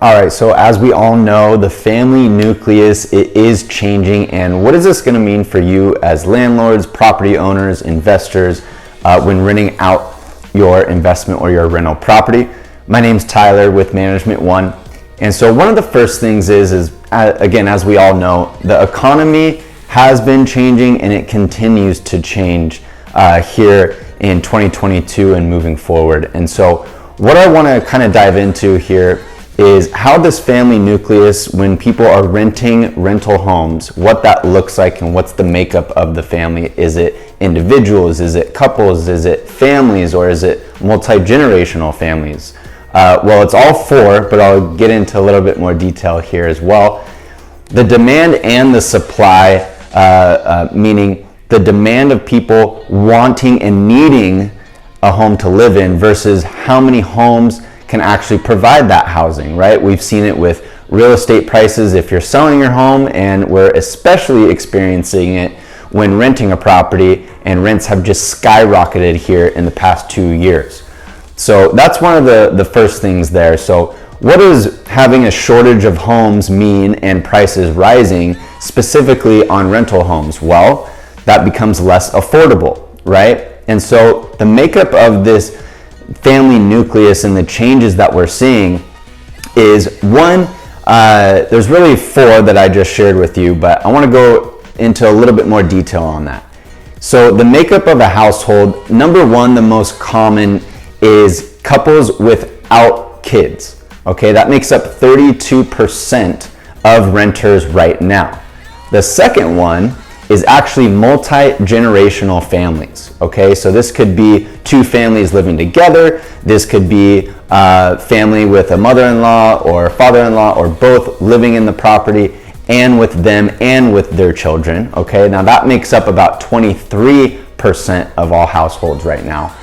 All right, so as we all know, the family nucleus, it is changing. And what is this going to mean for you as landlords, property owners, investors, when renting out your investment or your rental property? My name's Tyler with Management One. And so one of the first things is again, as we all know, the economy has been changing and it continues to change here in 2022 and moving forward. And so what I want to kind of dive into here is how this family nucleus, when people are renting rental homes, what that looks like and what's the makeup of the family. Is it individuals? Is it couples? Is it families? Or is it multi-generational families? Well, it's all four, but I'll get into a little bit more detail here as well. The demand and the supply, meaning the demand of people wanting and needing a home to live in versus how many homes can actually provide that housing, right? We've seen it with real estate prices if you're selling your home, and we're especially experiencing it when renting a property, and rents have just skyrocketed here in the past 2 years. So that's one of the first things there. So what does having a shortage of homes mean and prices rising specifically on rental homes? Well, that becomes less affordable, right? And so the makeup of this family nucleus and the changes that we're seeing is one, there's really four that I just shared with you, but I want to go into a little bit more detail on that. So the makeup of a household, number one, the most common is couples without kids. Okay, that makes up 32% of renters right now. The second one is actually multi-generational families. Okay, so this could be two families living together. This could be a family with a mother-in-law or father-in-law or both living in the property, and with them and with their children. Okay, now that makes up about 23% of all households right now.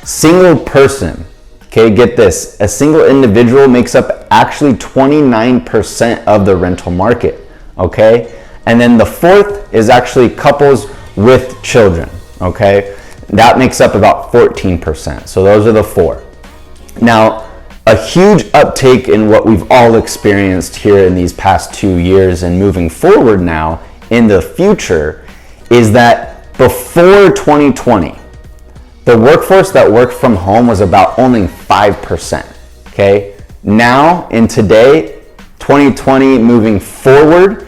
Single person, okay, get this, a single individual makes up actually 29% of the rental market. Okay, and then the fourth is actually couples with children. Okay, that makes up about 14%. So those are the four. Now, a huge uptake in what we've all experienced here in these past 2 years and moving forward now in the future is that before 2020, the workforce that worked from home was about only 5%. Okay, now in today, 2020 moving forward,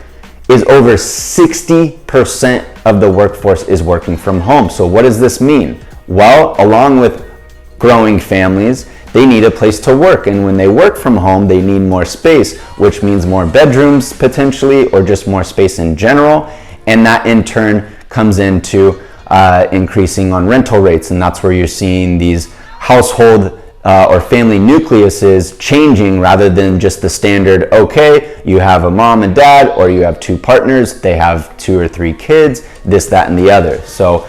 is over 60% of the workforce is working from home. So what does this mean? Well, along with growing families, they need a place to work. And when they work from home, they need more space, which means more bedrooms potentially, or just more space in general. And that in turn comes into increasing on rental rates. And that's where you're seeing these household or family nucleuses changing rather than just the standard, okay, you have a mom and dad, or you have two partners, they have 2 or 3 kids, this, that, and the other. So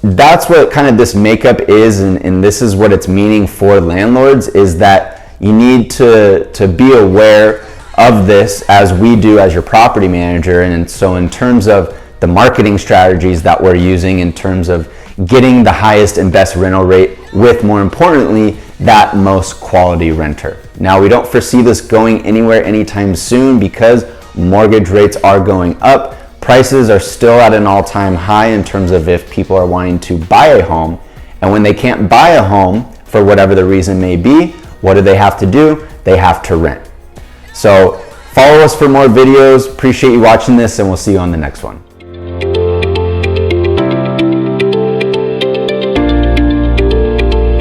that's what kind of this makeup is, and this is what it's meaning for landlords, is that you need to be aware of this as we do as your property manager. And so in terms of the marketing strategies that we're using in terms of getting the highest and best rental rate with, more importantly, that most quality renter. Now, we don't foresee this going anywhere anytime soon because mortgage rates are going up. Prices are still at an all-time high in terms of if people are wanting to buy a home. And when they can't buy a home for whatever the reason may be, what do? They have to rent. So follow us for more videos. Appreciate you watching this, and we'll see you on the next one.